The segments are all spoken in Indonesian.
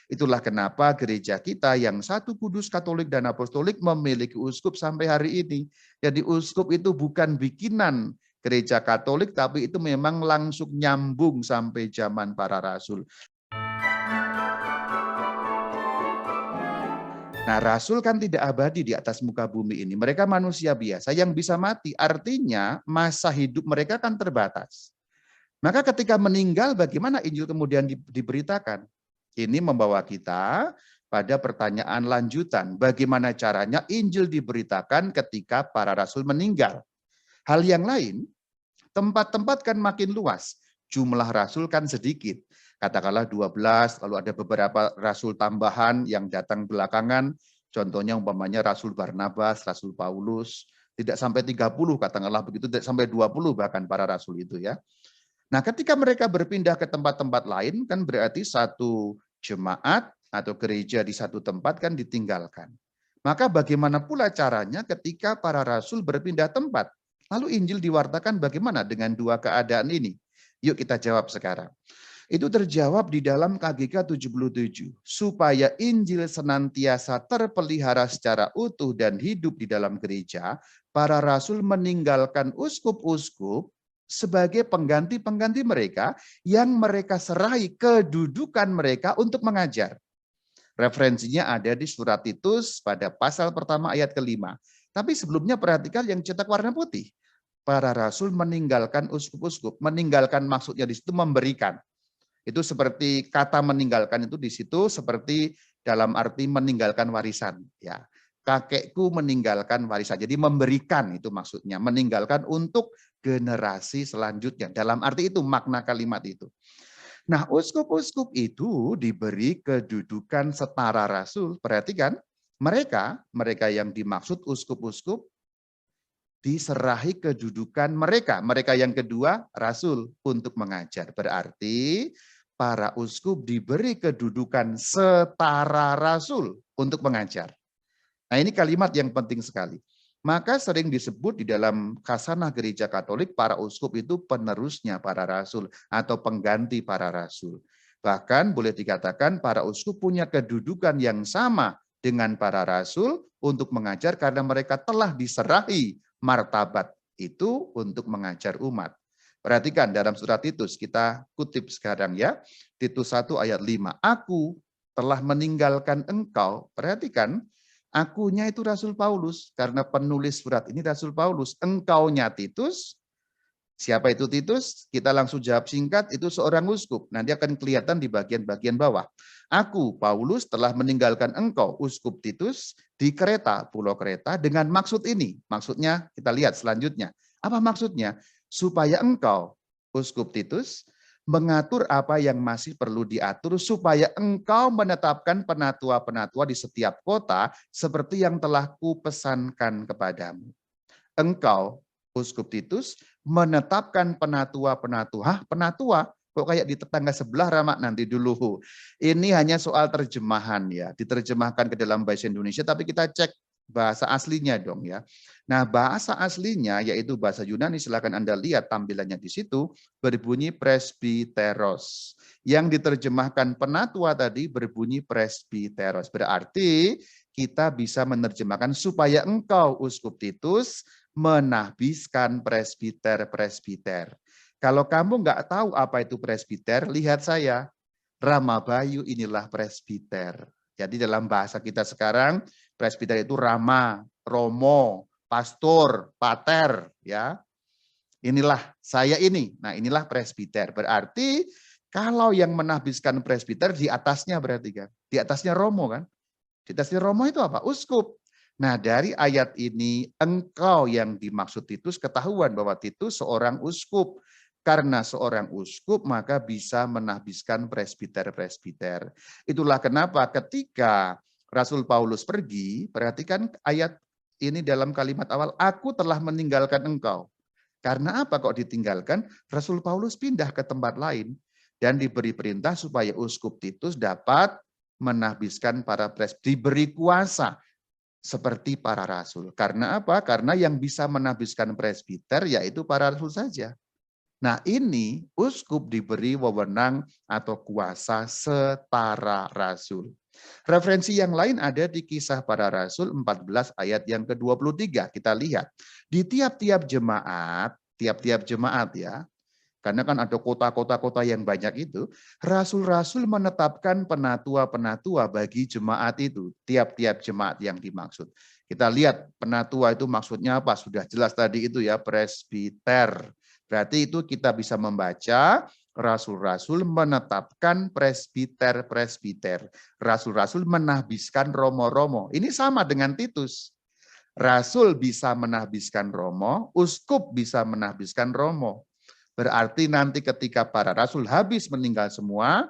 Itulah kenapa gereja kita yang satu kudus, Katolik, dan Apostolik memiliki uskup sampai hari ini. Jadi uskup itu bukan bikinan gereja Katolik, tapi itu memang langsung nyambung sampai zaman para rasul. Nah, rasul kan tidak abadi di atas muka bumi ini. Mereka manusia biasa yang bisa mati. Artinya masa hidup mereka kan terbatas. Maka ketika meninggal, bagaimana Injil kemudian diberitakan? Ini membawa kita pada pertanyaan lanjutan. Bagaimana caranya Injil diberitakan ketika para rasul meninggal? Hal yang lain, tempat-tempat kan makin luas. Jumlah rasul kan sedikit. Katakanlah 12, lalu ada beberapa rasul tambahan yang datang belakangan. Contohnya umpamanya Rasul Barnabas, Rasul Paulus. Tidak sampai 30, katakanlah begitu, tidak sampai 20 bahkan para rasul itu ya. Nah, ketika mereka berpindah ke tempat-tempat lain, kan berarti satu jemaat atau gereja di satu tempat kan ditinggalkan. Maka bagaimana pula caranya ketika para rasul berpindah tempat? Lalu Injil diwartakan bagaimana dengan dua keadaan ini? Yuk kita jawab sekarang. Itu terjawab di dalam KGK 77. Supaya Injil senantiasa terpelihara secara utuh dan hidup di dalam gereja, para rasul meninggalkan uskup-uskup sebagai pengganti-pengganti mereka yang mereka serahi kedudukan mereka untuk mengajar. Referensinya ada di surat Titus pada pasal pertama ayat ke-5. Tapi sebelumnya perhatikan yang cetak warna putih. Para rasul meninggalkan uskup-uskup. Meninggalkan maksudnya di situ memberikan. Itu seperti kata meninggalkan itu di situ seperti dalam arti meninggalkan warisan. Ya, kakekku meninggalkan warisan. Jadi memberikan itu maksudnya. Meninggalkan untuk generasi selanjutnya. Dalam arti itu makna kalimat itu. Nah, uskup-uskup itu diberi kedudukan setara rasul. Perhatikan, mereka yang dimaksud uskup-uskup diserahi kedudukan mereka yang kedua rasul untuk mengajar. Berarti para uskup diberi kedudukan setara rasul untuk mengajar. Nah, ini kalimat yang penting sekali. Maka sering disebut di dalam kasanah gereja Katolik para uskup itu penerusnya para rasul atau pengganti para rasul. Bahkan boleh dikatakan para uskup punya kedudukan yang sama dengan para rasul untuk mengajar karena mereka telah diserahi martabat itu untuk mengajar umat. Perhatikan dalam surat Titus, kita kutip sekarang ya. Titus 1 ayat 5. Aku telah meninggalkan engkau. Perhatikan, akunya itu Rasul Paulus. Karena penulis surat ini Rasul Paulus. Engkaunya Titus. Siapa itu Titus? Kita langsung jawab singkat, itu seorang uskup. Nanti akan kelihatan di bagian-bagian bawah. Aku, Paulus, telah meninggalkan engkau, uskup Titus, di Kreta, pulau Kreta, dengan maksud ini. Maksudnya, kita lihat selanjutnya. Apa maksudnya? Supaya engkau, uskup Titus, mengatur apa yang masih perlu diatur, supaya engkau menetapkan penatua-penatua di setiap kota, seperti yang telah kupesankan kepadamu. Engkau, uskup Titus, menetapkan penatua-penatua. Penatua, kok kayak di tetangga sebelah Rama nanti dulu. Ini hanya soal terjemahan ya, diterjemahkan ke dalam bahasa Indonesia, tapi kita cek bahasa aslinya dong ya. Nah, bahasa aslinya yaitu bahasa Yunani, silakan Anda lihat tampilannya di situ, berbunyi presbiteros. Yang diterjemahkan penatua tadi berbunyi presbiteros. Berarti kita bisa menerjemahkan supaya engkau uskup Titus menahbiskan presbiter-presbiter. Kalau kamu nggak tahu apa itu presbiter, lihat saya. Rama Bayu inilah presbiter. Jadi dalam bahasa kita sekarang, presbiter itu Rama, Romo, pastor, pater, ya. Inilah saya ini. Nah, inilah presbiter. Berarti kalau yang menahbiskan presbiter di atasnya berarti kan. Di atasnya Romo kan. Di atasnya Romo itu apa? Uskup. Nah, dari ayat ini engkau yang dimaksud Titus ketahuan bahwa Titus seorang uskup. Karena seorang uskup maka bisa menahbiskan presbiter-presbiter. Itulah kenapa ketika Rasul Paulus pergi, perhatikan ayat ini dalam kalimat awal, aku telah meninggalkan engkau. Karena apa kok ditinggalkan? Rasul Paulus pindah ke tempat lain dan diberi perintah supaya uskup Titus dapat menahbiskan para presbiter, diberi kuasa seperti para rasul. Karena apa? Karena yang bisa menahbiskan presbiter yaitu para rasul saja. Nah, ini uskup diberi wewenang atau kuasa setara rasul. Referensi yang lain ada di Kisah Para Rasul 14 ayat yang ke-23. Kita lihat di tiap-tiap jemaat ya, karena kan ada kota-kota yang banyak itu, rasul-rasul menetapkan penatua-penatua bagi jemaat itu, tiap-tiap jemaat yang dimaksud. Kita lihat penatua itu maksudnya apa? Sudah jelas tadi itu ya, presbiter. Berarti itu kita bisa membaca rasul-rasul menetapkan presbiter-presbiter. Rasul-rasul menahbiskan romo-romo. Ini sama dengan Titus. Rasul bisa menahbiskan romo, uskup bisa menahbiskan romo. Berarti nanti ketika para rasul habis meninggal semua,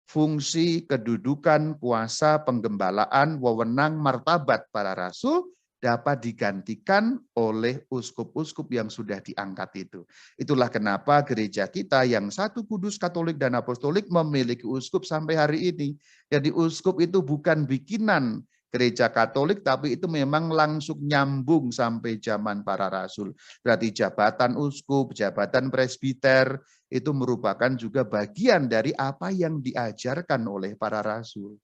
fungsi, kedudukan, kuasa, penggembalaan, wewenang, martabat para rasul dapat digantikan oleh uskup-uskup yang sudah diangkat itu. Itulah kenapa gereja kita yang satu kudus, katolik, dan apostolik memiliki uskup sampai hari ini. Jadi uskup itu bukan bikinan gereja Katolik, tapi itu memang langsung nyambung sampai zaman para rasul. Berarti jabatan uskup, jabatan presbiter, itu merupakan juga bagian dari apa yang diajarkan oleh para rasul.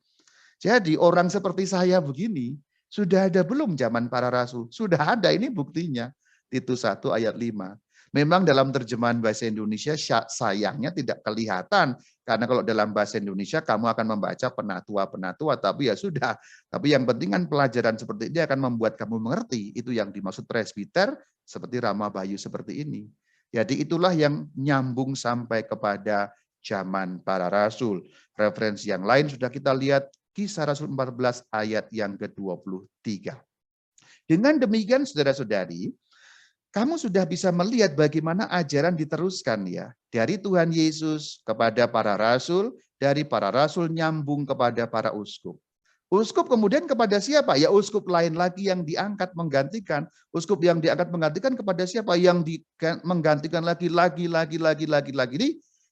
Jadi orang seperti saya begini, sudah ada belum zaman para rasul? Sudah ada, ini buktinya. Titus 1 ayat 5. Memang dalam terjemahan bahasa Indonesia sayangnya tidak kelihatan. Karena kalau dalam bahasa Indonesia kamu akan membaca penatua-penatua, tapi ya sudah. Tapi yang penting kan pelajaran seperti ini akan membuat kamu mengerti. Itu yang dimaksud presbiter, seperti Rama Bayu seperti ini. Jadi itulah yang nyambung sampai kepada zaman para rasul. Referensi yang lain sudah kita lihat, Kisah Rasul 14 ayat yang ke-23. Dengan demikian saudara-saudari, kamu sudah bisa melihat bagaimana ajaran diteruskan ya. Dari Tuhan Yesus kepada para rasul, dari para rasul nyambung kepada para uskup. Uskup kemudian kepada siapa? Ya uskup lain lagi yang diangkat menggantikan. Uskup yang diangkat menggantikan kepada siapa? Yang menggantikan lagi,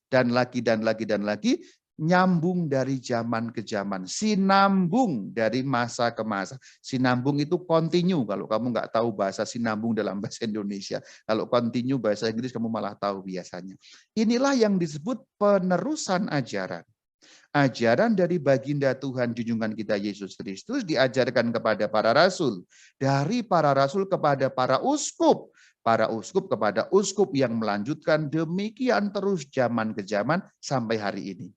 dan lagi, nyambung dari zaman ke zaman, sinambung dari masa ke masa. Sinambung itu continue, kalau kamu nggak tahu bahasa sinambung dalam bahasa Indonesia. Kalau continue bahasa Inggris kamu malah tahu biasanya. Inilah yang disebut penerusan ajaran. Ajaran dari baginda Tuhan junjungan kita Yesus Kristus diajarkan kepada para rasul. Dari para rasul kepada para uskup. Para uskup kepada uskup yang melanjutkan, demikian terus zaman ke zaman sampai hari ini.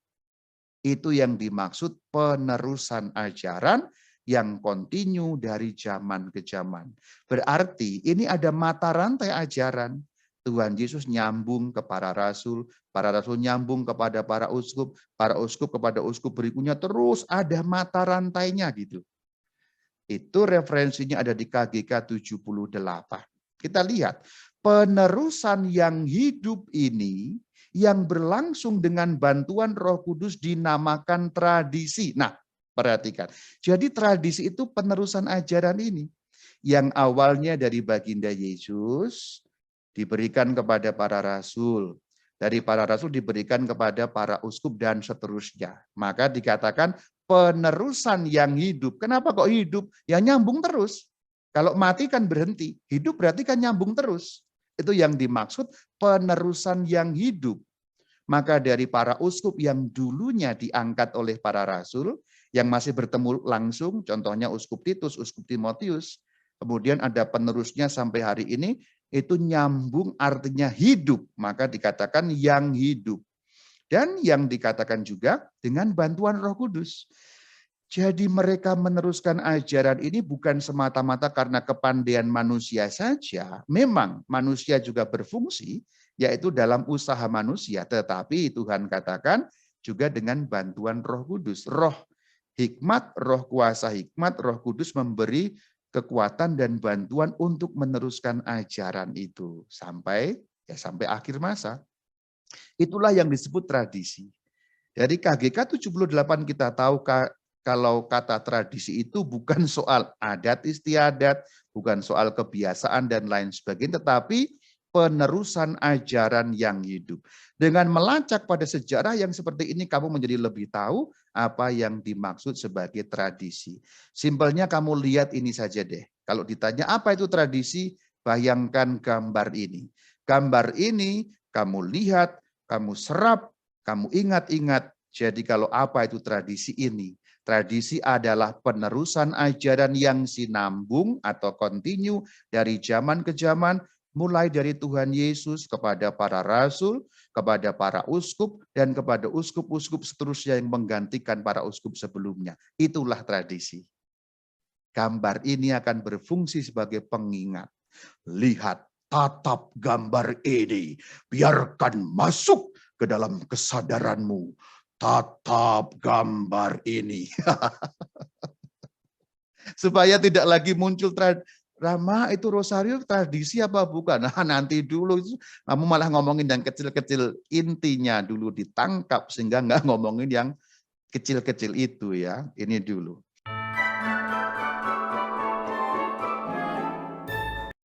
Itu yang dimaksud penerusan ajaran yang kontinu dari zaman ke zaman. Berarti ini ada mata rantai ajaran. Tuhan Yesus nyambung ke para rasul nyambung kepada para uskup kepada uskup berikutnya, terus ada mata rantainya gitu. Itu referensinya ada di KGK 78. Kita lihat, penerusan yang hidup ini yang berlangsung dengan bantuan Roh Kudus dinamakan tradisi. Nah, perhatikan. Jadi tradisi itu penerusan ajaran ini. Yang awalnya dari baginda Yesus diberikan kepada para rasul. Dari para rasul diberikan kepada para uskup dan seterusnya. Maka dikatakan penerusan yang hidup. Kenapa kok hidup? Ya nyambung terus. Kalau mati kan berhenti. Hidup berarti kan nyambung terus. Itu yang dimaksud penerusan yang hidup. Maka dari para uskup yang dulunya diangkat oleh para rasul, yang masih bertemu langsung, contohnya uskup Titus, uskup Timotius, kemudian ada penerusnya sampai hari ini, itu nyambung artinya hidup, maka dikatakan yang hidup. Dan yang dikatakan juga dengan bantuan Roh Kudus. Jadi mereka meneruskan ajaran ini bukan semata-mata karena kepandaian manusia saja. Memang manusia juga berfungsi, yaitu dalam usaha manusia. Tetapi Tuhan katakan juga dengan bantuan Roh Kudus. Roh hikmat, roh kuasa hikmat, Roh Kudus memberi kekuatan dan bantuan untuk meneruskan ajaran itu sampai akhir masa. Itulah yang disebut tradisi. Dari KGK 78 kita tahu kalau kata tradisi itu bukan soal adat istiadat, bukan soal kebiasaan dan lain sebagainya, tetapi penerusan ajaran yang hidup. Dengan melacak pada sejarah yang seperti ini, kamu menjadi lebih tahu apa yang dimaksud sebagai tradisi. Simpelnya kamu lihat ini saja deh. Kalau ditanya apa itu tradisi, bayangkan gambar ini. Gambar ini kamu lihat, kamu serap, kamu ingat-ingat. Jadi kalau apa itu tradisi ini? Tradisi adalah penerusan ajaran yang sinambung atau kontinu dari zaman ke zaman, mulai dari Tuhan Yesus kepada para rasul, kepada para uskup, dan kepada uskup-uskup seterusnya yang menggantikan para uskup sebelumnya. Itulah tradisi. Gambar ini akan berfungsi sebagai pengingat. Lihat, tatap gambar ini, biarkan masuk ke dalam kesadaranmu. Tatap gambar ini. Supaya tidak lagi muncul Rama itu rosario tradisi apa bukan? Nah, nanti dulu itu kamu malah ngomongin yang kecil-kecil, intinya dulu ditangkap sehingga nggak ngomongin yang kecil-kecil itu ya. Ini dulu.